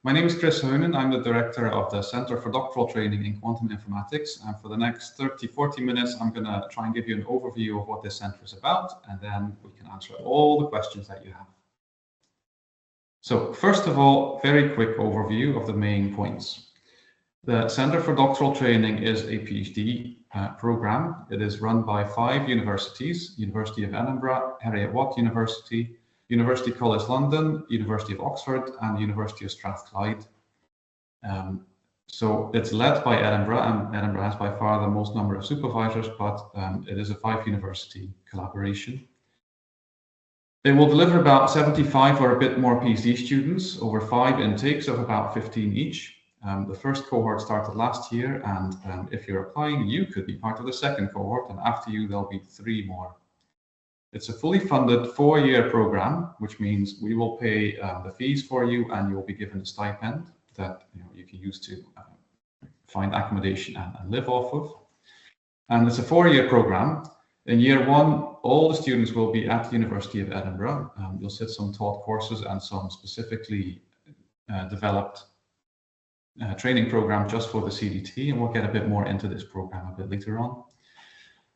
My name is Chris Heunen. I'm the director of the Centre for Doctoral Training in Quantum Informatics. And for the next 30-40 minutes, I'm going to try and give you an overview of what this centre is about, and then we can answer all the questions that you have. So first of all, very quick overview of the main points. The Centre for Doctoral Training is a PhD program. It is run by 5 universities: University of Edinburgh, Heriot-Watt University, University College London, University of Oxford, and University of Strathclyde. So it's led by Edinburgh, and Edinburgh has by far the most number of supervisors, but it is a 5-university collaboration. It will deliver about 75 or a bit more PhD students over 5 intakes of about 15 each. The first cohort started last year, and if you're applying, you could be part of the second cohort, and after you, there'll be 3 more. It's a fully funded 4-year program, which means we will pay the fees for you, and you'll be given a stipend that you can use to find accommodation and live off of. And it's a 4-year program. In year 1, all the students will be at the University of Edinburgh. You'll sit some taught courses and some specifically developed training program just for the CDT, and we'll get a bit more into this program a bit later on.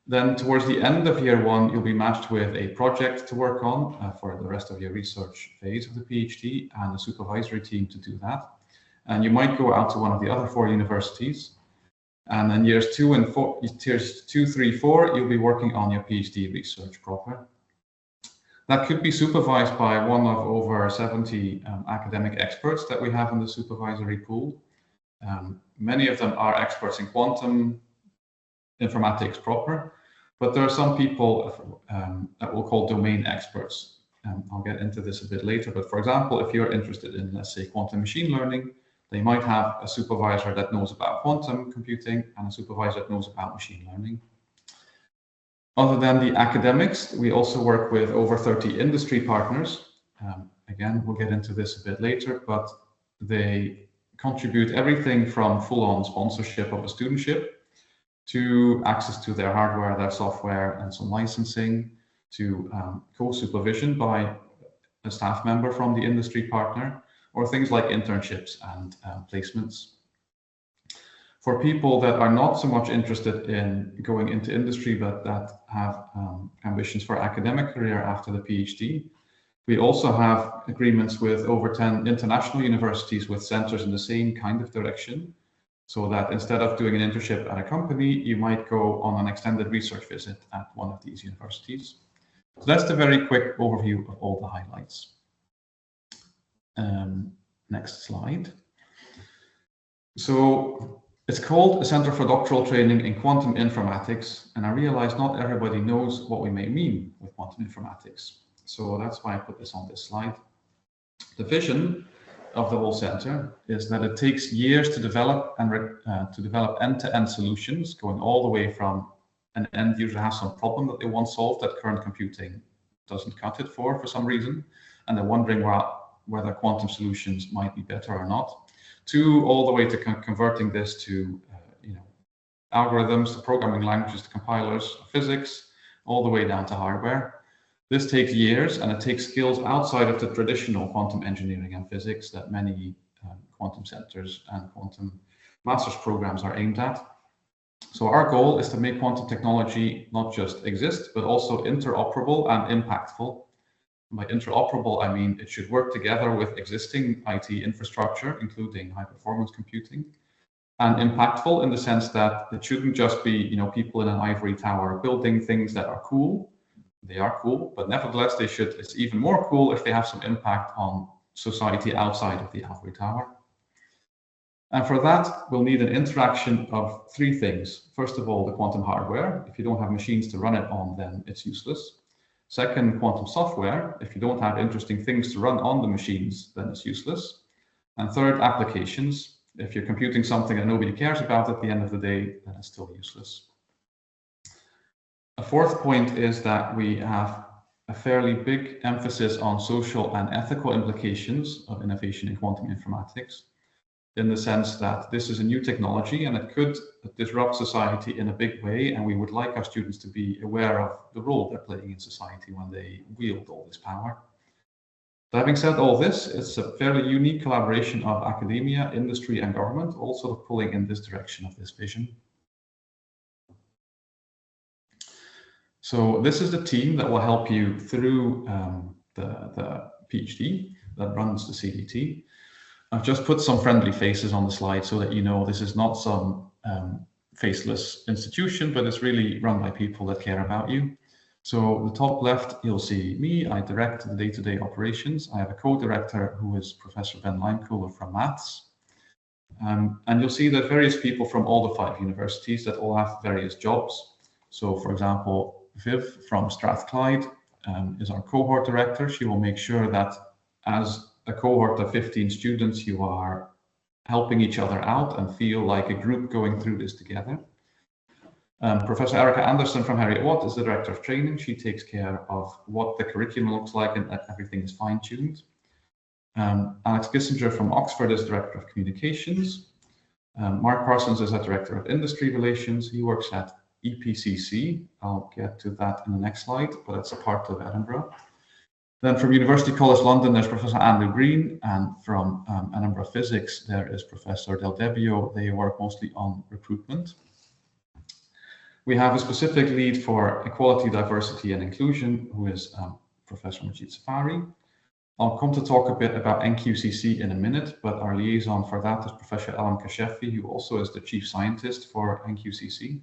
Then towards the end of year 1, you'll be matched with a project to work on for the rest of your research phase of the PhD and a supervisory team to do that. And you might go out to one of the other 4 universities. And then years 2, 3, 4, you'll be working on your PhD research proper. That could be supervised by one of over 70 academic experts that we have in the supervisory pool. Many of them are experts in quantum informatics proper, but there are some people that we'll call domain experts. I'll get into this a bit later, but for example, if you're interested in, let's say, quantum machine learning, they might have a supervisor that knows about quantum computing and a supervisor that knows about machine learning. Other than the academics, we also work with over 30 industry partners. Again, we'll get into this a bit later, but they contribute everything from full-on sponsorship of a studentship to access to their hardware, their software, and some licensing, to co-supervision by a staff member from the industry partner, or things like internships and placements. For people that are not so much interested in going into industry, but that have ambitions for academic career after the PhD, we also have agreements with over 10 international universities with centers in the same kind of direction, so that instead of doing an internship at a company, you might go on an extended research visit at one of these universities. So that's the very quick overview of all the highlights. Next slide. So it's called a Centre for Doctoral Training in Quantum Informatics, and I realize not everybody knows what we may mean with quantum informatics. So that's why I put this on this slide. The vision of the whole centre is that it takes years to develop and end-to-end solutions, going all the way from an end user has some problem that they want solved that current computing doesn't cut it for some reason, and they're wondering whether quantum solutions might be better or not, to all the way to converting this to algorithms, to programming languages, to compilers, physics, all the way down to hardware. This takes years, and it takes skills outside of the traditional quantum engineering and physics that many quantum centers and quantum master's programs are aimed at. So our goal is to make quantum technology not just exist, but also interoperable and impactful. By interoperable, I mean it should work together with existing IT infrastructure, including high-performance computing, and impactful in the sense that it shouldn't just be people in an ivory tower building things that are cool. They are cool, but nevertheless, it's even more cool if they have some impact on society outside of the ivory tower. And for that, we'll need an interaction of 3 things. First of all, the quantum hardware. If you don't have machines to run it on, then it's useless. Second, quantum software. If you don't have interesting things to run on the machines, then it's useless. And third, applications. If you're computing something that nobody cares about at the end of the day, then it's still useless. A fourth point is that we have a fairly big emphasis on social and ethical implications of innovation in quantum informatics, in the sense that this is a new technology and it could disrupt society in a big way, and we would like our students to be aware of the role they're playing in society when they wield all this power. Having said all this, it's a fairly unique collaboration of academia, industry, and government, all sort of pulling in this direction of this vision. So this is the team that will help you through the PhD that runs the CDT. I've just put some friendly faces on the slide so that you know this is not some faceless institution, but it's really run by people that care about you. So the top left, you'll see me. I direct the day-to-day operations. I have a co-director who is Professor Ben Limekooler from Maths. And you'll see that various people from all the 5 universities that all have various jobs. So for example, Viv from Strathclyde is our cohort director. She will make sure that as a cohort of 15 students, you are helping each other out and feel like a group going through this together. Professor Erica Anderson from Heriot-Watt is the Director of Training. She takes care of what the curriculum looks like and that everything is fine-tuned. Alex Kissinger from Oxford is Director of Communications. Mark Parsons is a Director of Industry Relations. He works at EPCC. I'll get to that in the next slide, but it's a part of Edinburgh. Then from University College London, there's Professor Andrew Green, and from Edinburgh Physics, there is Professor Del Debbio. They work mostly on recruitment. We have a specific lead for equality, diversity, and inclusion, who is Professor Majid Safari. I'll come to talk a bit about NQCC in a minute, but our liaison for that is Professor Alam Kashefi, who also is the Chief Scientist for NQCC.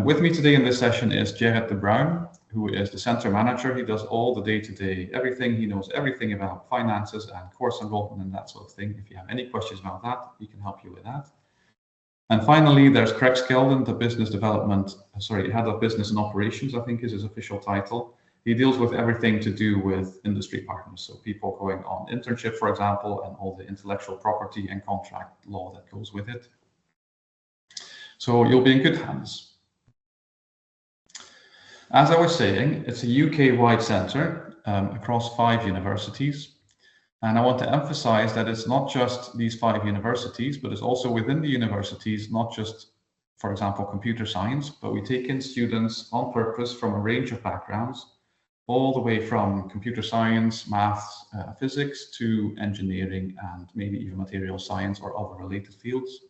With me today in this session is Gerrit de Bruin, who is the Centre Manager. He does all the day-to-day everything. He knows everything about finances and course enrollment and that sort of thing. If you have any questions about that, he can help you with that. And finally, there's Craig Skeldon, the Head of Business and Operations, I think is his official title. He deals with everything to do with industry partners. So people going on internship, for example, and all the intellectual property and contract law that goes with it. So you'll be in good hands. As I was saying, it's a UK-wide centre across 5 universities. And I want to emphasize that it's not just these 5 universities, but it's also within the universities, not just, for example, computer science, but we take in students on purpose from a range of backgrounds, all the way from computer science, maths, physics, to engineering, and maybe even material science or other related fields.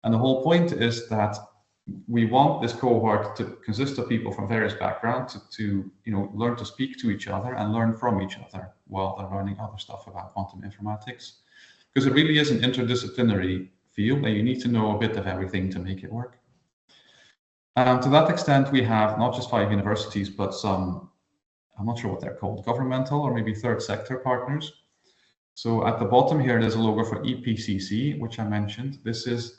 And the whole point is that we want this cohort to consist of people from various backgrounds to learn to speak to each other and learn from each other while they're learning other stuff about quantum informatics. Because it really is an interdisciplinary field and you need to know a bit of everything to make it work. To that extent, we have not just 5 universities, but some, I'm not sure what they're called, governmental or maybe third sector partners. So at the bottom here, there's a logo for EPCC, which I mentioned. This is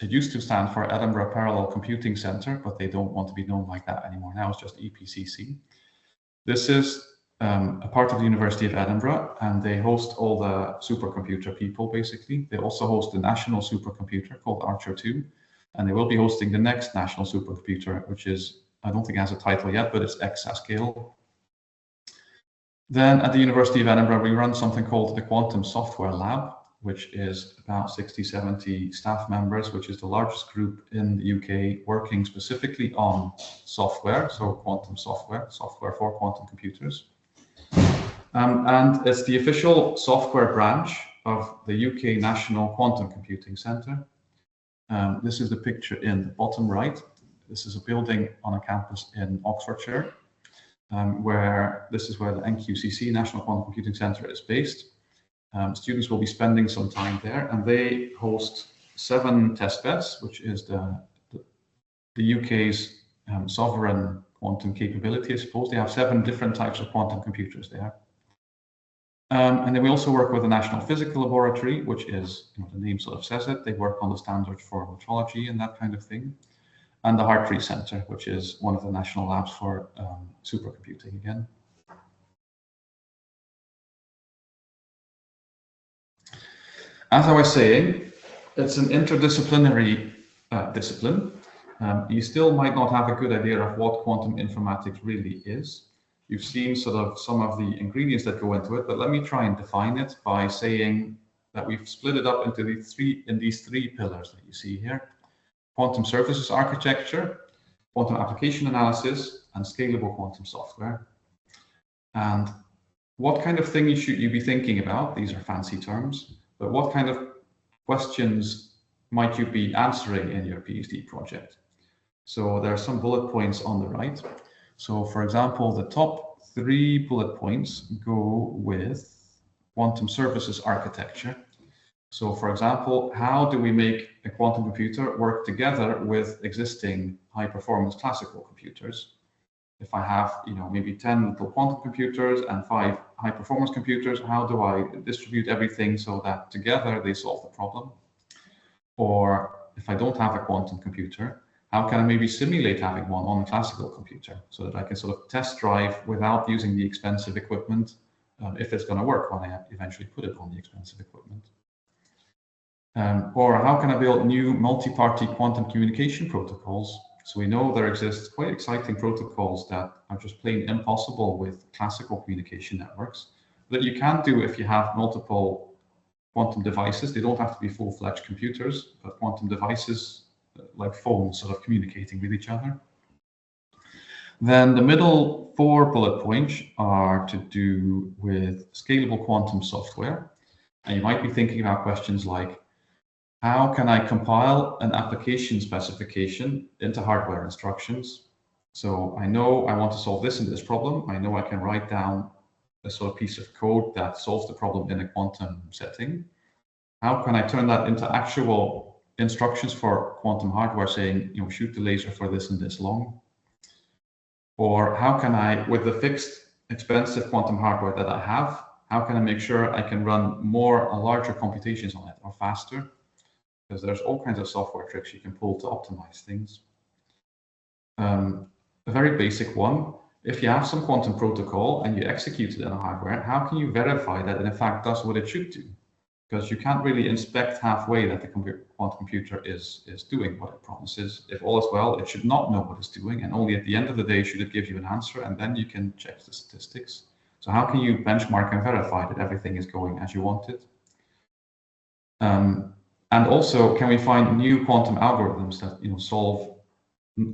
it used to stand for Edinburgh Parallel Computing Centre, but they don't want to be known like that anymore. Now it's just EPCC. This is a part of the University of Edinburgh, and they host all the supercomputer people, basically. They also host the national supercomputer called Archer 2, and they will be hosting the next national supercomputer, which is, I don't think it has a title yet, but it's exascale. Then at the University of Edinburgh, we run something called the Quantum Software Lab, which is about 60, 70 staff members, which is the largest group in the UK working specifically on software, so quantum software for quantum computers. And it's the official software branch of the UK National Quantum Computing Centre. This is the picture in the bottom right. This is a building on a campus in Oxfordshire, where this is where the NQCC, National Quantum Computing Centre, is based. Students will be spending some time there, and they host 7 testbeds, which is the UK's sovereign quantum capability, I suppose. They have 7 different types of quantum computers there. And then we also work with the National Physical Laboratory, which is, the name sort of says it. They work on the standards for metrology and that kind of thing. And the Hartree Centre, which is one of the national labs for supercomputing again. As I was saying, it's an interdisciplinary discipline. You still might not have a good idea of what quantum informatics really is. You've seen sort of some of the ingredients that go into it, but let me try and define it by saying that we've split it up into these three pillars that you see here: quantum services architecture, quantum application analysis, and scalable quantum software. And what kind of things should you be thinking about? These are fancy terms, but what kind of questions might you be answering in your PhD project? So there are some bullet points on the right. So for example, the top 3 bullet points go with quantum services architecture. So for example, how do we make a quantum computer work together with existing high performance classical computers? If I have, maybe 10 little quantum computers and 5 high performance computers, how do I distribute everything so that together they solve the problem? Or if I don't have a quantum computer, how can I maybe simulate having one on a classical computer so that I can sort of test drive without using the expensive equipment, if it's going to work when I eventually put it on the expensive equipment? Or how can I build new multi-party quantum communication protocols? So we know there exists quite exciting protocols that are just plain impossible with classical communication networks that you can do if you have multiple quantum devices. They don't have to be full-fledged computers, but quantum devices like phones sort of communicating with each other. Then the middle 4 bullet points are to do with scalable quantum software. And you might be thinking about questions like, how can I compile an application specification into hardware instructions? So I know I want to solve this and this problem. I know I can write down a sort of piece of code that solves the problem in a quantum setting. How can I turn that into actual instructions for quantum hardware saying, shoot the laser for this and this long? Or how can I, with the fixed expensive quantum hardware that I have, how can I make sure I can run more larger computations on it or faster? Because there's all kinds of software tricks you can pull to optimize things. A very basic one, if you have some quantum protocol and you execute it in a hardware, how can you verify that it in fact does what it should do? Because you can't really inspect halfway that the quantum computer is doing what it promises. If all is well, it should not know what it's doing, and only at the end of the day should it give you an answer, and then you can check the statistics. So how can you benchmark and verify that everything is going as you want it? And also, can we find new quantum algorithms that solve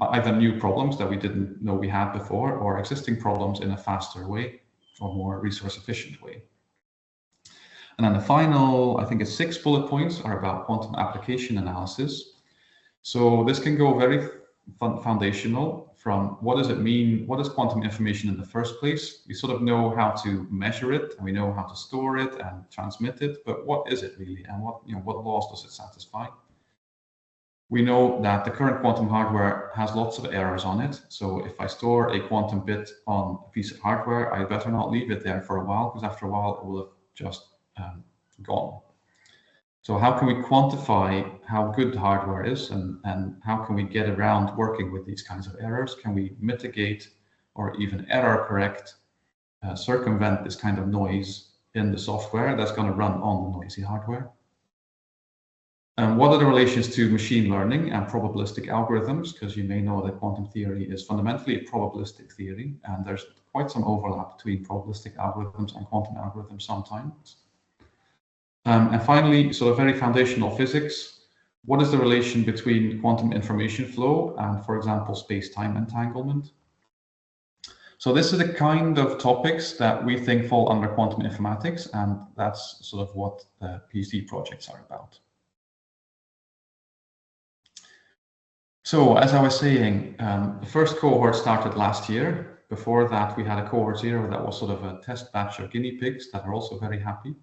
either new problems that we didn't know we had before, or existing problems in a faster way or more resource efficient way? And then the final, I think it's 6 bullet points, are about quantum application analysis. So this can go very foundational, from what does it mean, what is quantum information in the first place? We sort of know how to measure it, and we know how to store it and transmit it, but what is it really, and what laws does it satisfy? We know that the current quantum hardware has lots of errors on it. So if I store a quantum bit on a piece of hardware, I better not leave it there for a while, because after a while it will have just gone. So how can we quantify how good hardware is, and how can we get around working with these kinds of errors? Can we mitigate or even error correct, circumvent this kind of noise in the software that's going to run on the noisy hardware? And what are the relations to machine learning and probabilistic algorithms? Because you may know that quantum theory is fundamentally a probabilistic theory, and there's quite some overlap between probabilistic algorithms and quantum algorithms sometimes. And finally, sort of very foundational physics. What is the relation between quantum information flow and, for example, space-time entanglement? So this is the kind of topics that we think fall under quantum informatics, and that's sort of what the PhD projects are about. So as I was saying, the first cohort started last year. Before that, we had a cohort 0 that was sort of a test batch of guinea pigs that are also very happy.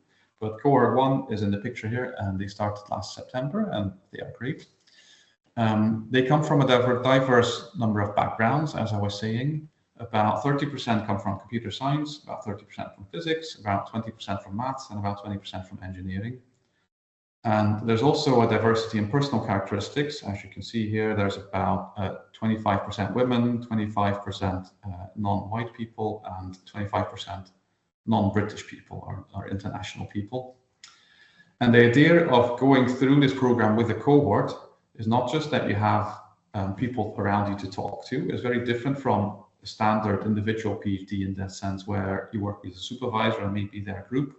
But cohort 1 is in the picture here, and they started last September, and they are great. They come from a diverse number of backgrounds, as I was saying. About 30% come from computer science, about 30% from physics, about 20% from maths, and about 20% from engineering. And there's also a diversity in personal characteristics. As you can see here, there's about 25% women, 25% non-white people, and 25% non-British people or international people. And the idea of going through this program with a cohort is not just that you have people around you to talk to. It's very different from a standard individual PhD in that sense, where you work with a supervisor and maybe their group.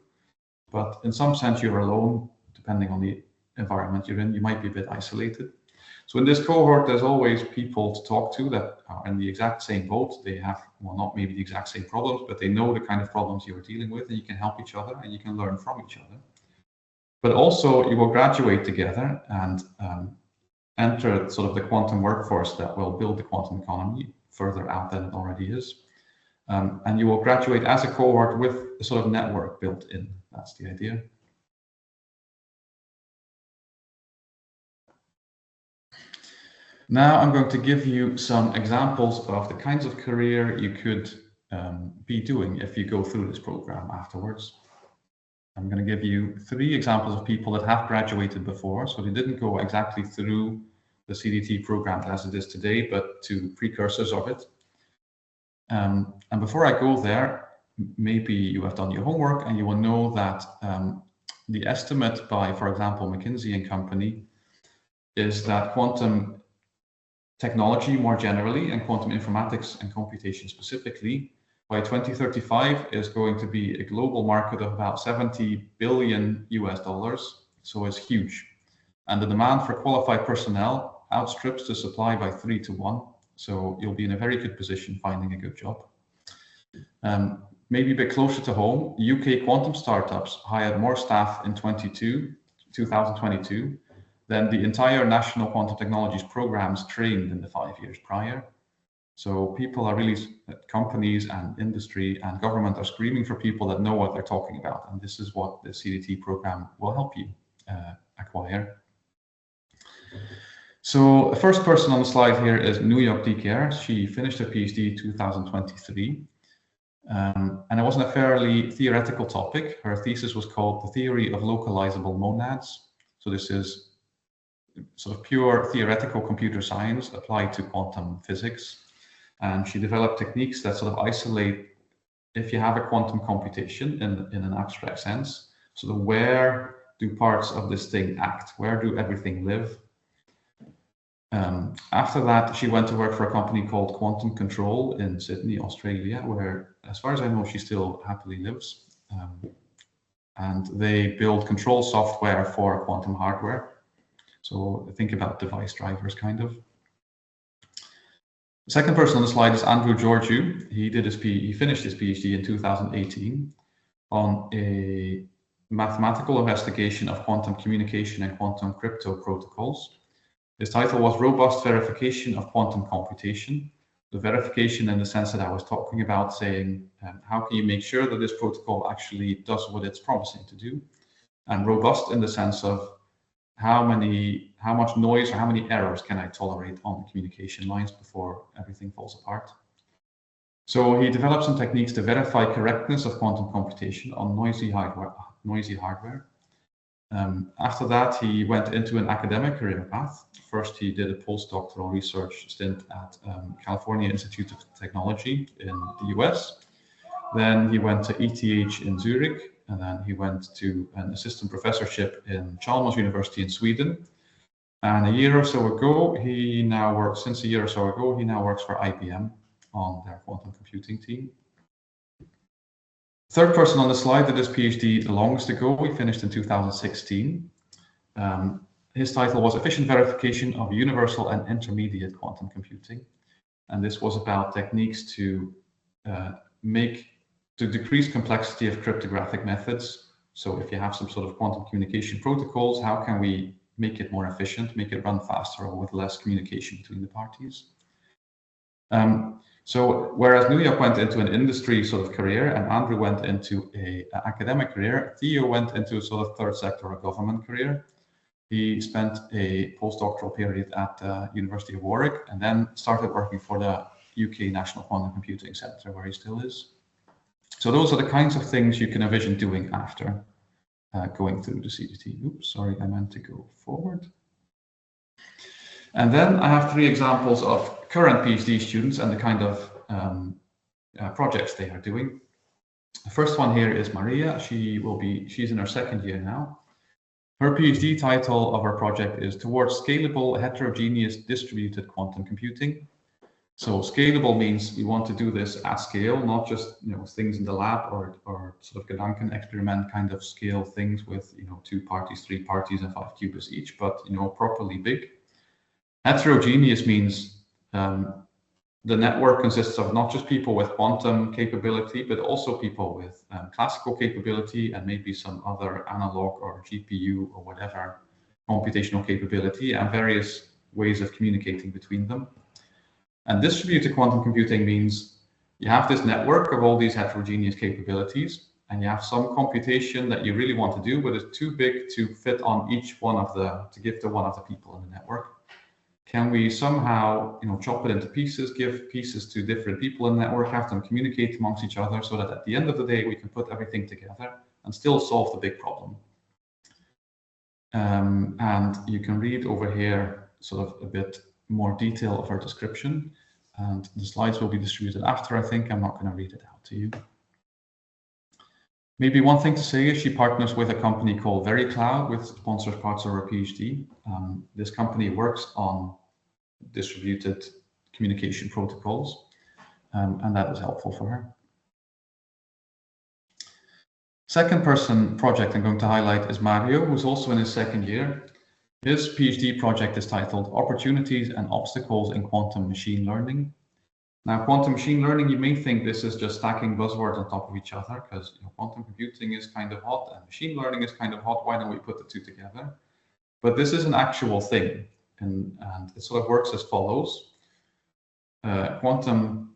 But in some sense, you're alone, depending on the environment you're in. You might be a bit isolated. So in this cohort, there's always people to talk to that are in the exact same boat. They have, well, not maybe the exact same problems, but they know the kind of problems you are dealing with, and you can help each other and you can learn from each other. But also you will graduate together and enter sort of the quantum workforce that will build the quantum economy further out than it already is. And you will graduate as a cohort with a sort of network built in. That's the idea. Now I'm going to give you some examples of the kinds of career you could be doing if you go through this program afterwards. I'm going to give you 3 examples of people that have graduated before. So they didn't go exactly through the CDT program as it is today, but to precursors of it. And before I go there, maybe you have done your homework and you will know that the estimate by, for example, McKinsey and Company is that quantum technology more generally and quantum informatics and computation specifically by 2035 is going to be a global market of about $70 billion US. So it's huge. And the demand for qualified personnel outstrips the supply by 3 to 1. So you'll be in a very good position finding a good job. Maybe a bit closer to home, UK quantum startups hired more staff in 2022 than the entire national quantum technologies programs trained in the 5 years prior. So people are really, companies and industry and government are screaming for people that know what they're talking about. And this is what the CDT program will help you acquire. So the first person on the slide here is New York DKR. She finished her PhD in 2023. And it wasn't a fairly theoretical topic. Her thesis was called The Theory of Localizable Monads. So this is sort of pure theoretical computer science applied to quantum physics. And she developed techniques that sort of isolate, if you have a quantum computation in an abstract sense, sort of where do parts of this thing act? Where do everything live? After that, she went to work for a company called Quantum Control in Sydney, Australia, where, as far as I know, she still happily lives. And they build control software for quantum hardware. So think about device drivers, kind of. The second person on the slide is Andrew Georgiou. He finished his PhD in 2018 on a mathematical investigation of quantum communication and quantum crypto protocols. His title was Robust Verification of Quantum Computation. The verification in the sense that I was talking about, saying how can you make sure that this protocol actually does what it's promising to do, and robust in the sense of how much noise or how many errors can I tolerate on the communication lines before everything falls apart. So he developed some techniques to verify correctness of quantum computation on noisy hardware. After that, he went into an academic career path. First, he did a postdoctoral research stint at California Institute of Technology in the US. Then he went to ETH in Zurich, and then he went to an assistant professorship in Chalmers University in Sweden. And since a year or so ago, he now works for IBM on their quantum computing team. Third person on the slide did his PhD the longest ago. He finished in 2016. His title was Efficient Verification of Universal and Intermediate Quantum Computing. And this was about techniques to decrease complexity of cryptographic methods. So if you have some sort of quantum communication protocols, how can we make it more efficient, make it run faster or with less communication between the parties? So whereas New York went into an industry sort of career and Andrew went into an academic career, Theo went into a sort of third sector or government career. He spent a postdoctoral period at the University of Warwick and then started working for the UK National Quantum Computing Centre, where he still is. So those are the kinds of things you can envision doing after going through the CDT. Oops, sorry, I meant to go forward. And then I have 3 examples of current PhD students and the kind of projects they are doing. The first one here is Maria. She's in her 2nd year now. Her PhD title of her project is Towards Scalable Heterogeneous Distributed Quantum Computing. So scalable means you want to do this at scale, not just things in the lab or sort of Gedanken experiment kind of scale things with 2 parties, 3 parties, and 5 qubits each, but properly big. Heterogeneous means the network consists of not just people with quantum capability, but also people with classical capability and maybe some other analog or GPU or whatever computational capability, and various ways of communicating between them. And distributed quantum computing means you have this network of all these heterogeneous capabilities, and you have some computation that you really want to do, but it's too big to fit on each one of to give to one of the people in the network. Can we somehow, chop it into pieces, give pieces to different people in the network, have them communicate amongst each other, so that at the end of the day, we can put everything together and still solve the big problem? And you can read over here sort of a bit more detail of her description, and the slides will be distributed after, I think. I'm not going to read it out to you. Maybe one thing to say is she partners with a company called VeryCloud, which sponsors parts of her PhD. This company works on distributed communication protocols, and that is helpful for her. Second person project I'm going to highlight is Mario, who's also in his second year. His PhD project is titled Opportunities and Obstacles in Quantum Machine Learning. Now, quantum machine learning, you may think this is just stacking buzzwords on top of each other, because quantum computing is kind of hot and machine learning is kind of hot. Why don't we put the two together? But this is an actual thing, and it sort of works as follows. Quantum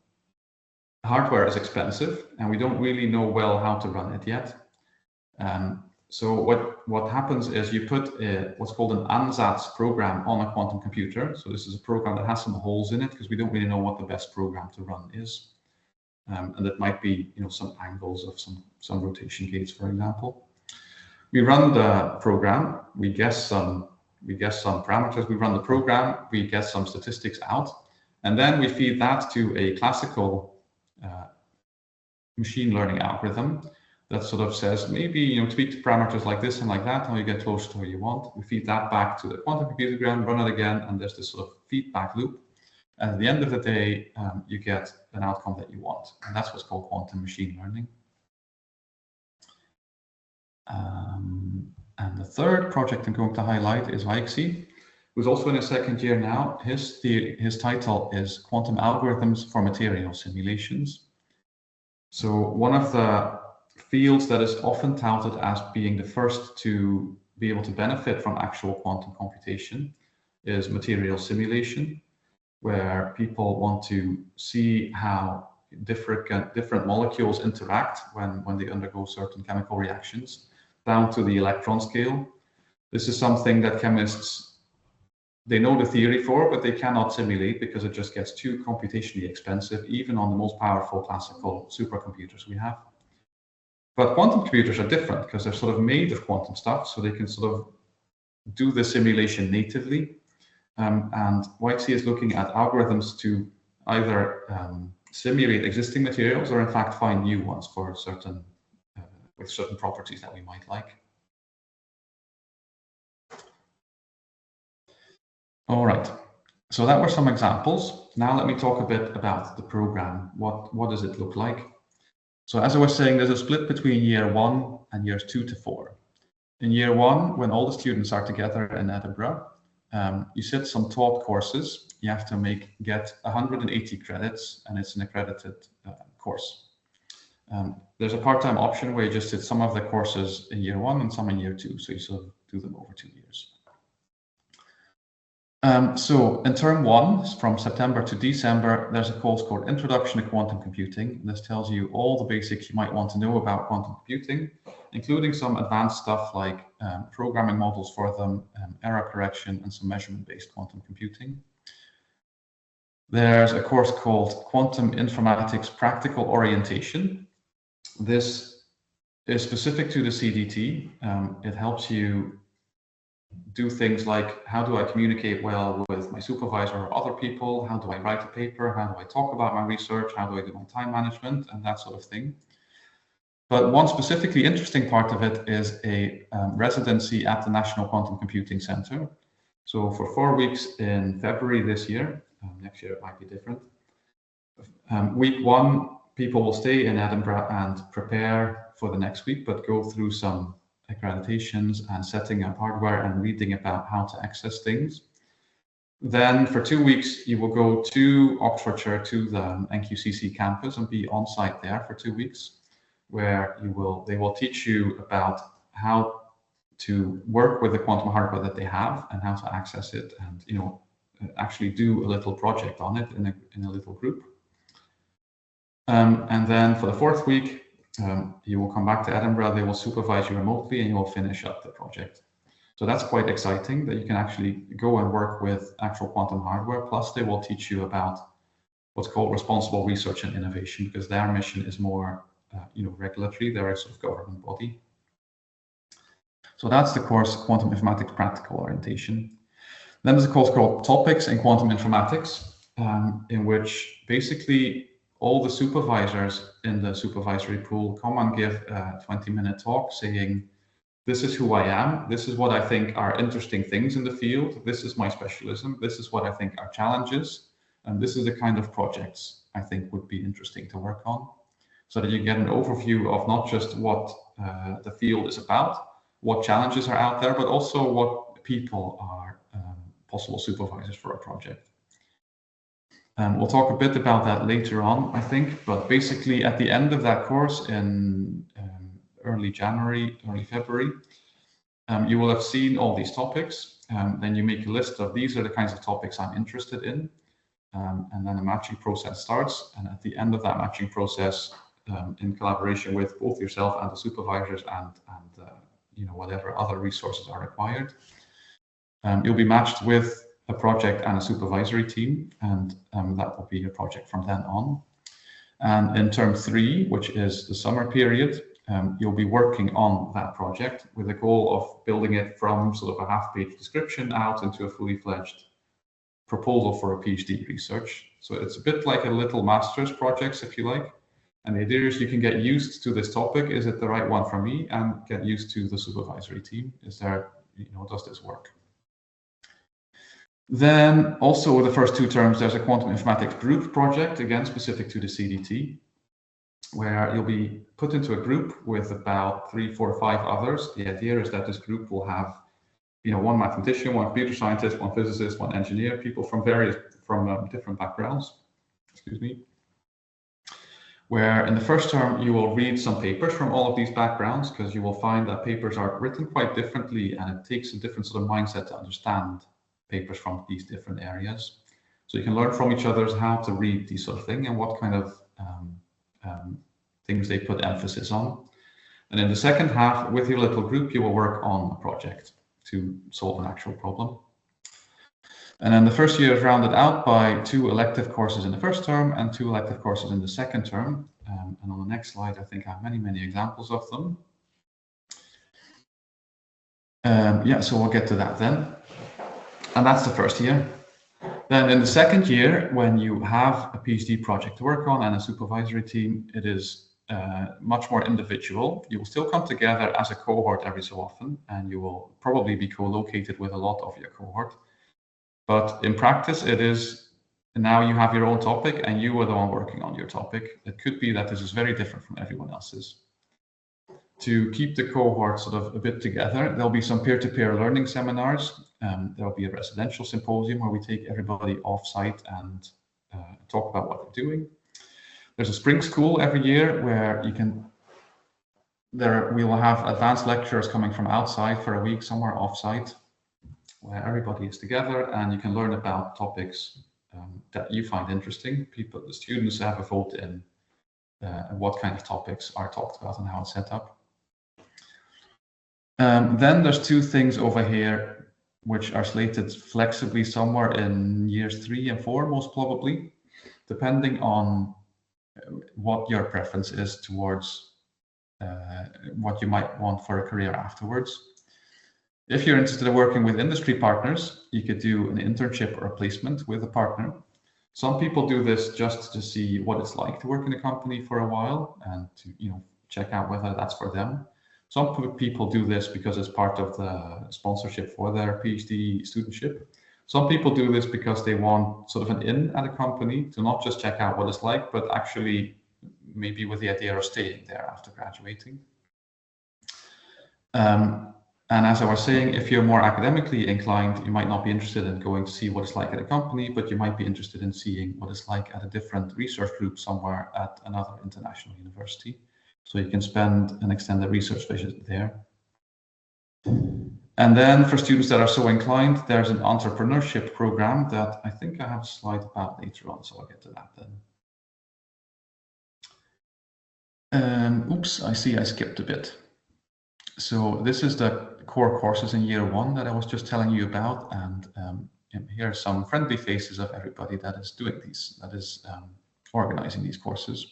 hardware is expensive, and we don't really know well how to run it yet. So what happens is you put what's called an ansatz program on a quantum computer. So this is a program that has some holes in it, because we don't really know what the best program to run is. And it might be some angles of some rotation gates, for example. We run the program, we guess some parameters, we run the program, we get some statistics out, and then we feed that to a classical machine learning algorithm that sort of says, maybe, tweak the parameters like this and like that, and you get close to where you want. We feed that back to the quantum computer again, run it again, and there's this sort of feedback loop. And at the end of the day, you get an outcome that you want. And that's what's called quantum machine learning. And the third project I'm going to highlight is Vaiksi, who's also in his second year now. His title is Quantum Algorithms for Material Simulations. So one of the fields that is often touted as being the first to be able to benefit from actual quantum computation is material simulation, where people want to see how different molecules interact when they undergo certain chemical reactions, down to the electron scale. This is something that chemists, they know the theory for, but they cannot simulate because it just gets too computationally expensive, even on the most powerful classical supercomputers we have. But quantum computers are different because they're sort of made of quantum stuff, so they can sort of do the simulation natively. And Vaiksi is looking at algorithms to either simulate existing materials or in fact find new ones for certain with certain properties that we might like. All right, so that were some examples. Now let me talk a bit about the program. What does it look like? So as I was saying, there's a split between year 1 and years 2 to 4. In year 1, when all the students are together in Edinburgh, you sit some taught courses. You have to get 180 credits, and it's an accredited course. There's a part-time option where you just sit some of the courses in year 1 and some in year 2, so you sort of do them over 2 years. So in term 1, from September to December, there's a course called Introduction to Quantum Computing. This tells you all the basics you might want to know about quantum computing, including some advanced stuff like programming models for them, error correction, and some measurement-based quantum computing. There's a course called Quantum Informatics Practical Orientation. This is specific to the CDT. It helps you do things like, how do I communicate well with my supervisor or other people? How do I write a paper? How do I talk about my research? How do I do my time management? And that sort of thing. But one specifically interesting part of it is a residency at the National Quantum Computing Centre. So for 4 weeks in February this year, next year it might be different. Week 1, people will stay in Edinburgh and prepare for the next week, but go through some accreditations and setting up hardware and reading about how to access things. Then for 2 weeks, you will go to Oxfordshire to the NQCC campus and be on site there for 2 weeks, where they will teach you about how to work with the quantum hardware that they have and how to access it, and actually do a little project on it in a little group. And then for the 4th week, you will come back to Edinburgh. They will supervise you remotely, and you will finish up the project. So that's quite exciting, that you can actually go and work with actual quantum hardware. Plus, they will teach you about what's called responsible research and innovation, because their mission is more, regulatory. They're a sort of government body. So that's the course Quantum Informatics Practical Orientation. Then there's a course called Topics in Quantum Informatics, in which basically all the supervisors in the supervisory pool come and give a 20-minute talk saying, this is who I am, this is what I think are interesting things in the field, this is my specialism, this is what I think are challenges, and this is the kind of projects I think would be interesting to work on, so that you get an overview of not just what the field is about, what challenges are out there, but also what people are possible supervisors for a project. We'll talk a bit about that later on, I think, but basically at the end of that course in early January, early February, you will have seen all these topics. Then you make a list of these are the kinds of topics I'm interested in, and then a matching process starts. And at the end of that matching process, in collaboration with both yourself and the supervisors and whatever other resources are required, you'll be matched with a project and a supervisory team, and that will be your project from then on. And in term 3, which is the summer period, you'll be working on that project with the goal of building it from sort of a half-page description out into a fully fledged proposal for a PhD research. So it's a bit like a little master's project, if you like. And the idea is you can get used to this topic. Is it the right one for me? And get used to the supervisory team. Is there, does this work? Then also the first 2 terms, there's a quantum informatics group project, again, specific to the CDT, where you'll be put into a group with about 3, 4, 5 others. The idea is that this group will have, one mathematician, one computer scientist, one physicist, one engineer, people from different backgrounds, where in the first term, you will read some papers from all of these backgrounds, because you will find that papers are written quite differently, and it takes a different sort of mindset to understand papers from these different areas. So you can learn from each other how to read these sort of things and what kind of things they put emphasis on. And in the second half, with your little group, you will work on a project to solve an actual problem. And then the first year is rounded out by 2 elective courses in the first term and 2 elective courses in the second term. And on the next slide, I think I have many, many examples of them. So we'll get to that then. And that's the first year. Then in the second year, when you have a PhD project to work on and a supervisory team, it is much more individual. You will still come together as a cohort every so often, and you will probably be co-located with a lot of your cohort. But in practice, it is now you have your own topic and you are the one working on your topic. It could be that this is very different from everyone else's. To keep the cohort sort of a bit together, there'll be some peer-to-peer learning seminars. There'll be a residential symposium where we take everybody off-site and talk about what they're doing. There's a spring school every year where we will have advanced lecturers coming from outside for a week somewhere off-site, where everybody is together and you can learn about topics that you find interesting. The students have a vote in what kind of topics are talked about and how it's set up. Then there's 2 things over here which are slated flexibly somewhere in years 3 and 4, most probably, depending on what your preference is towards what you might want for a career afterwards. If you're interested in working with industry partners, you could do an internship or a placement with a partner. Some people do this just to see what it's like to work in a company for a while and to check out whether that's for them. Some people do this because it's part of the sponsorship for their PhD studentship. Some people do this because they want sort of an in at a company to not just check out what it's like, but actually maybe with the idea of staying there after graduating. And as I was saying, if you're more academically inclined, you might not be interested in going to see what it's like at a company, but you might be interested in seeing what it's like at a different research group somewhere at another international university. So you can spend an extended research visit there. And then for students that are so inclined, there's an entrepreneurship program that I think I have a slide about later on, so I'll get to that then. Oops, I see I skipped a bit. So this is the core courses in year one that I was just telling you about, and here are some friendly faces of everybody that is doing these, that is organizing these courses.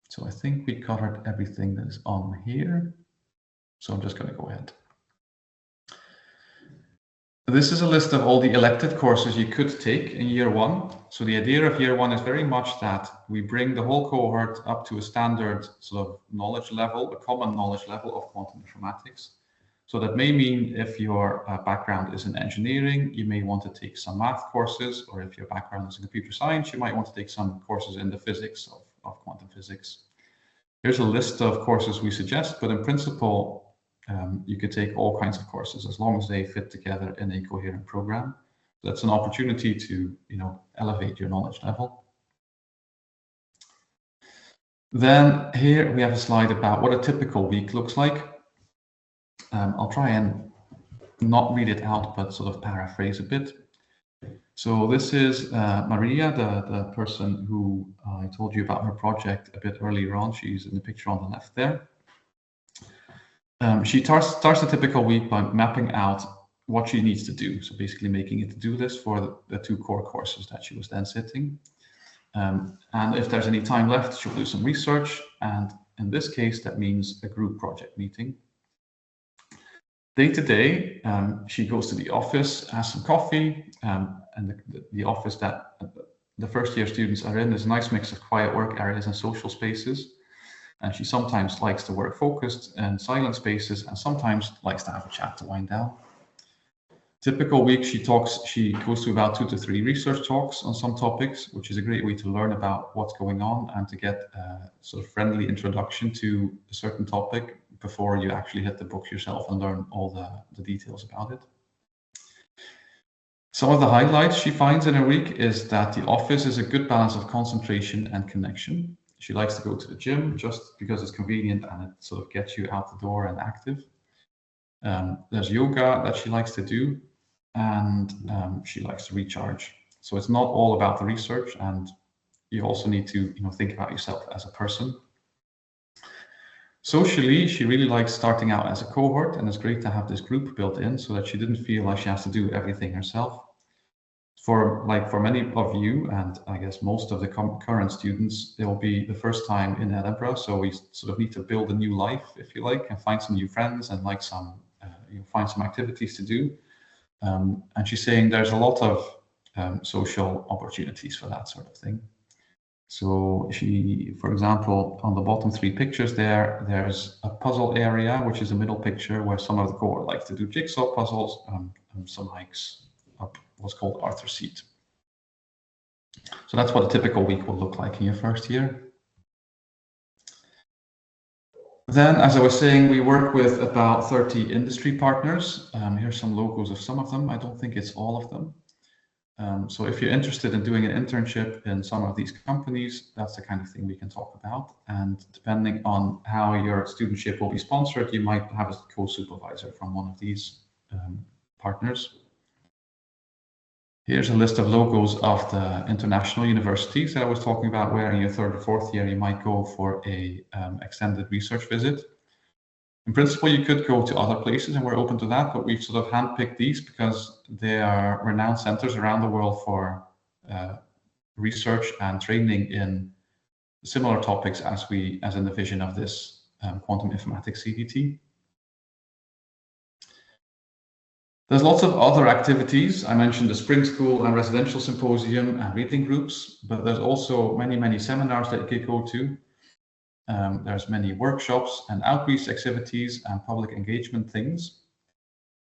So I think we covered everything that is on here. So I'm just going to go ahead. This is a list of all the elective courses you could take in year one. So the idea of year one is very much that we bring the whole cohort up to a standard sort of knowledge level, a common knowledge level of quantum informatics. So that may mean if your background is in engineering, you may want to take some math courses, or if your background is in computer science, you might want to take some courses in the physics of quantum physics. Here's a list of courses we suggest, but in principle, you could take all kinds of courses as long as they fit together in a coherent program. That's an opportunity to, elevate your knowledge level. Then here we have a slide about what a typical week looks like. I'll try and not read it out, but sort of paraphrase a bit. So this is Maria, the person who I told you about her project a bit earlier on. She's in the picture on the left there. She starts the typical week by mapping out what she needs to do. So basically making a to-do list for the two core courses that she was then sitting. And if there's any time left, she'll do some research. And in this case, that means a group project meeting. Day to day, she goes to the office, has some coffee, and the office that the first year students are in is a nice mix of quiet work areas and social spaces. And she sometimes likes to work focused and silent spaces, and sometimes likes to have a chat to wind down. Typical week, she goes to about 2 to 3 research talks on some topics, which is a great way to learn about what's going on and to get a sort of friendly introduction to a certain topic before you actually hit the books yourself and learn all the details about it. Some of the highlights she finds in her week is that the office is a good balance of concentration and connection. She likes to go to the gym just because it's convenient and it sort of gets you out the door and active. There's yoga that she likes to do, and she likes to recharge. So it's not all about the research, and you also need to think about yourself as a person. Socially, she really likes starting out as a cohort, and it's great to have this group built in so that she didn't feel like she has to do everything herself. For many of you, and I guess most of the current students, it will be the first time in Edinburgh, so we sort of need to build a new life, if you like, and find some new friends and find some activities to do. And she's saying there's a lot of social opportunities for that sort of thing. So she, for example, on the bottom 3 pictures there's a puzzle area, which is a middle picture where some of the cohort likes to do jigsaw puzzles, and some hikes up what's called Arthur's Seat. So that's what a typical week will look like in your first year. Then, as I was saying, we work with about 30 industry partners. Here's some logos of some of them. I don't think it's all of them. So if you're interested in doing an internship in some of these companies, that's the kind of thing we can talk about. And depending on how your studentship will be sponsored, you might have a co-supervisor from one of these partners. Here's a list of logos of the international universities that I was talking about, where in your 3rd or 4th year you might go for a extended research visit. In principle, you could go to other places, and we're open to that, but we've sort of handpicked these because they are renowned centers around the world for research and training in similar topics as in the vision of this Quantum Informatics CDT. There's lots of other activities. I mentioned the Spring School and Residential Symposium and reading groups, but there's also many seminars that you could go to. There's many workshops and outreach activities and public engagement things.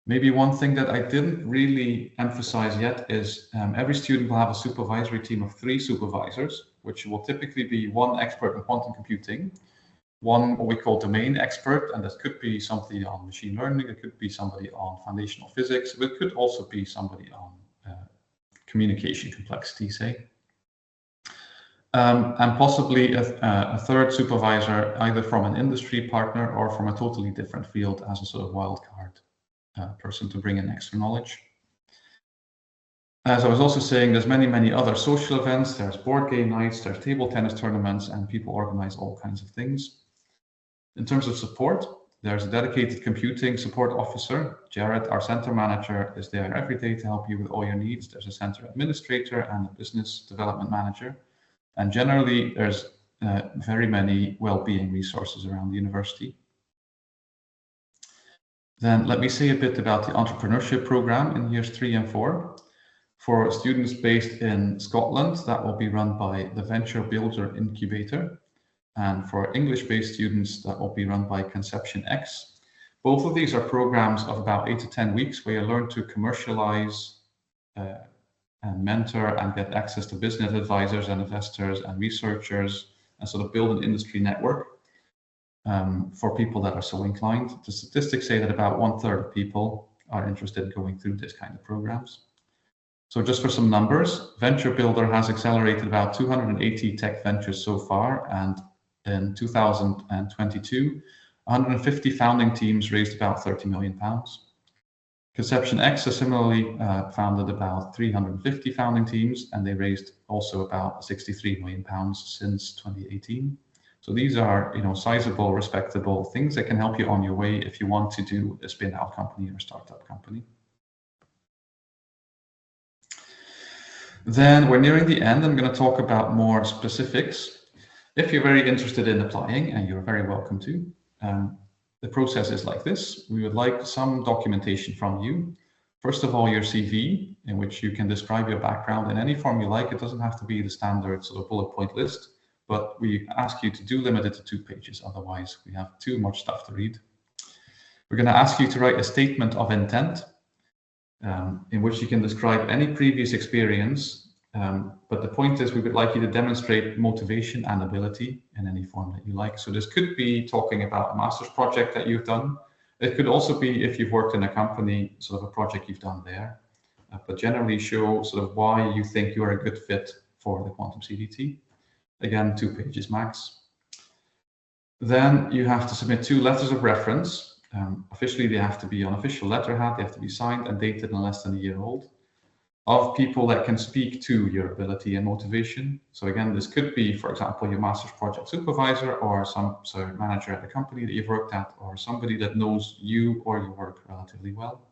Maybe one thing that I didn't really emphasize yet is every student will have a supervisory team of 3 supervisors, which will typically be 1 expert in quantum computing, one what we call domain expert, and that could be somebody on machine learning, it could be somebody on foundational physics, but it could also be somebody on communication complexity, say. And possibly a third supervisor, either from an industry partner or from a totally different field, as a sort of wildcard person to bring in extra knowledge. As I was also saying, there's many other social events. There's board game nights, there's table tennis tournaments, and people organize all kinds of things. In terms of support, there's a dedicated computing support officer. Jared, our center manager, is there every day to help you with all your needs. There's a center administrator and a business development manager. And generally, there's very many well-being resources around the university. Then let me say a bit about the entrepreneurship program in years 3 and 4. For students based in Scotland, that will be run by the Venture Builder Incubator. And for English-based students, that will be run by Conception X. Both of these are programs of about 8 to 10 weeks where you learn to commercialize and mentor and get access to business advisors and investors and researchers and sort of build an industry network for people that are so inclined. The statistics say that about 1/3 of people are interested in going through this kind of programs. So just for some numbers, Venture Builder has accelerated about 280 tech ventures so far, and in 2022, 150 founding teams raised about £30 million. Conception X has similarly founded about 350 founding teams, and they raised also about £63 million since 2018. So these are, sizable, respectable things that can help you on your way if you want to do a spin-out company or startup company. Then we're nearing the end. I'm going to talk about more specifics. If you're very interested in applying, and you're very welcome to, the process is like this. We would like some documentation from you. First of all, your CV, in which you can describe your background in any form you like. It doesn't have to be the standard sort of bullet point list, but we ask you to do limit it to 2 pages. Otherwise, we have too much stuff to read. We're going to ask you to write a statement of intent, in which you can describe any previous experience, but the point is we would like you to demonstrate motivation and ability in any form that you like. So this could be talking about a master's project that you've done. It could also be if you've worked in a company, sort of a project you've done there, but generally show sort of why you think you are a good fit for the Quantum CDT. Again, 2 pages max. Then you have to submit 2 letters of reference. Officially, they have to be on official letterhead. They have to be signed and dated and less than a year old, of people that can speak to your ability and motivation. So again, this could be, for example, your master's project supervisor or some manager at the company that you've worked at, or somebody that knows you or your work relatively well.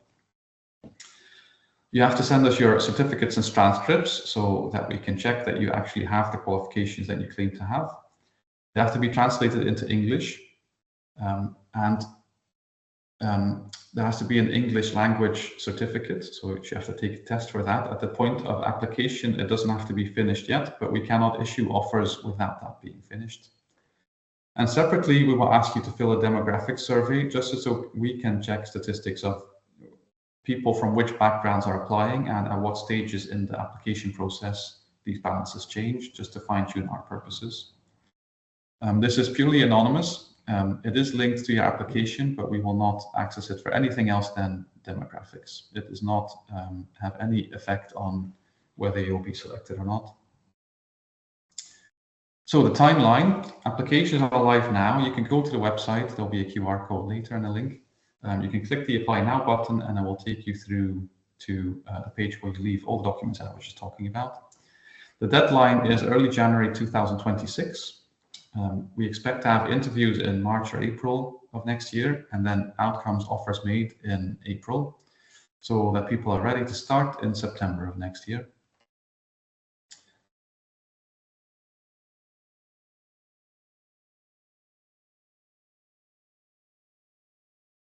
You have to send us your certificates and transcripts so that we can check that you actually have the qualifications that you claim to have. They have to be translated into English, and there has to be an English language certificate, so you have to take a test for that. At the point of application, it doesn't have to be finished yet, but we cannot issue offers without that being finished. And separately, we will ask you to fill a demographic survey, just so we can check statistics of people from which backgrounds are applying and at what stages in the application process these balances change, just to fine-tune our purposes. This is purely anonymous. It is linked to your application, but we will not access it for anything else than demographics. It does not have any effect on whether you'll be selected or not. So the timeline, applications are live now. You can go to the website. There'll be a QR code later and a link. You can click the Apply Now button, and it will take you through to the page where you leave all the documents that I was just talking about. The deadline is early January 2026. We expect to have interviews in March or April of next year, and then outcomes offers made in April, so that people are ready to start in September of next year.